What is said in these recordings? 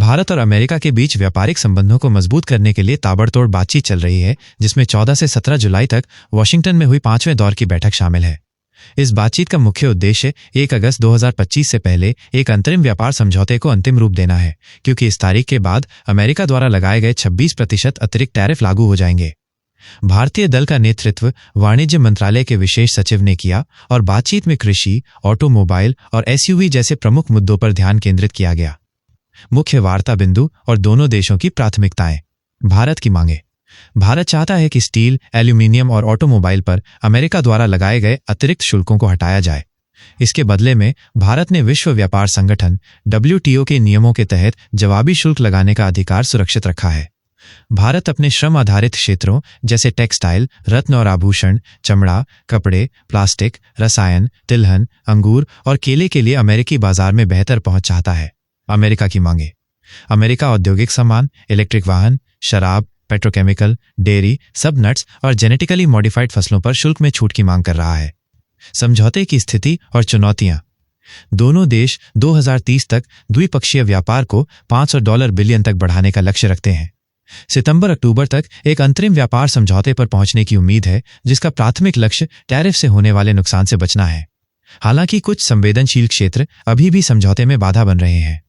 भारत और अमेरिका के बीच व्यापारिक संबंधों को मजबूत करने के लिए ताबड़तोड़ बातचीत चल रही है, जिसमें 14 से 17 जुलाई तक वॉशिंगटन में हुई 5वें दौर की बैठक शामिल है। इस बातचीत का मुख्य उद्देश्य 1 अगस्त 2025 से पहले एक अंतरिम व्यापार समझौते को अंतिम रूप देना है, क्योंकि इस तारीख के बाद अमेरिका द्वारा लगाए गए 26% अतिरिक्त टैरिफ लागू हो जाएंगे। भारतीय दल का नेतृत्व वाणिज्य मंत्रालय के विशेष सचिव ने किया और बातचीत में कृषि, ऑटोमोबाइल और एसयूवी जैसे प्रमुख मुद्दों पर ध्यान केंद्रित किया गया। मुख्य वार्ता बिंदु और दोनों देशों की प्राथमिकताएं। भारत की मांगे। भारत चाहता है कि स्टील, एल्यूमीनियम और ऑटोमोबाइल पर अमेरिका द्वारा लगाए गए अतिरिक्त शुल्कों को हटाया जाए। इसके बदले में भारत ने विश्व व्यापार संगठन WTO के नियमों के तहत जवाबी शुल्क लगाने का अधिकार सुरक्षित रखा है। भारत अपने श्रम आधारित क्षेत्रों जैसे टेक्सटाइल, रत्न और आभूषण, चमड़ा, कपड़े, प्लास्टिक, रसायन, तिलहन, अंगूर और केले के लिए अमेरिकी बाजार में बेहतर पहुंच चाहता है। अमेरिका की मांगे। अमेरिका औद्योगिक सामान, इलेक्ट्रिक वाहन, शराब, पेट्रोकेमिकल, डेयरी, सब नट्स और जेनेटिकली मॉडिफाइड फसलों पर शुल्क में छूट की मांग कर रहा है। समझौते की स्थिति और चुनौतियां। दोनों देश 2030 तक द्विपक्षीय व्यापार को $500 बिलियन तक बढ़ाने का लक्ष्य रखते हैं। सितंबर-अक्टूबर तक एक अंतरिम व्यापार समझौते पर पहुंचने की उम्मीद है, जिसका प्राथमिक लक्ष्य टैरिफ से होने वाले नुकसान से बचना है। हालांकि कुछ संवेदनशील क्षेत्र अभी भी समझौते में बाधा बन रहे हैं।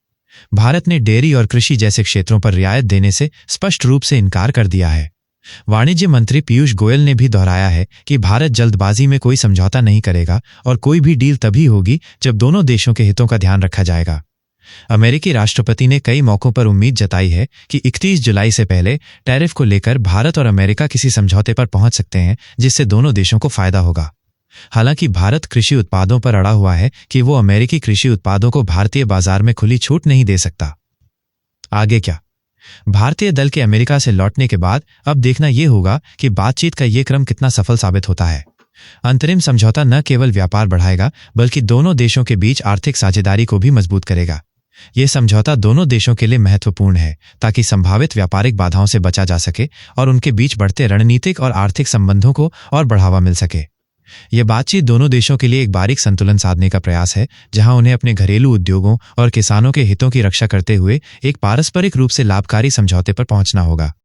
भारत ने डेयरी और कृषि जैसे क्षेत्रों पर रियायत देने से स्पष्ट रूप से इनकार कर दिया है। वाणिज्य मंत्री पीयूष गोयल ने भी दोहराया है कि भारत जल्दबाजी में कोई समझौता नहीं करेगा और कोई भी डील तभी होगी जब दोनों देशों के हितों का ध्यान रखा जाएगा। अमेरिकी राष्ट्रपति ने कई मौकों पर उम्मीद जताई है कि 31 जुलाई से पहले टैरिफ को लेकर भारत और अमेरिका किसी समझौते पर पहुंच सकते हैं, जिससे दोनों देशों को फायदा होगा। हालांकि भारत कृषि उत्पादों पर अड़ा हुआ है कि वो अमेरिकी कृषि उत्पादों को भारतीय बाजार में खुली छूट नहीं दे सकता। आगे क्या? भारतीय दल के अमेरिका से लौटने के बाद अब देखना यह होगा कि बातचीत का ये क्रम कितना सफल साबित होता है। अंतरिम समझौता न केवल व्यापार बढ़ाएगा, बल्कि दोनों देशों के बीच आर्थिक साझेदारी को भी मजबूत करेगा। यह समझौता दोनों देशों के लिए महत्वपूर्ण है, ताकि संभावित व्यापारिक बाधाओं से बचा जा सके और उनके बीच बढ़ते रणनीतिक और आर्थिक संबंधों को और बढ़ावा मिल सके। यह बातचीत दोनों देशों के लिए एक बारीक संतुलन साधने का प्रयास है, जहां उन्हें अपने घरेलू उद्योगों और किसानों के हितों की रक्षा करते हुए एक पारस्परिक रूप से लाभकारी समझौते पर पहुंचना होगा।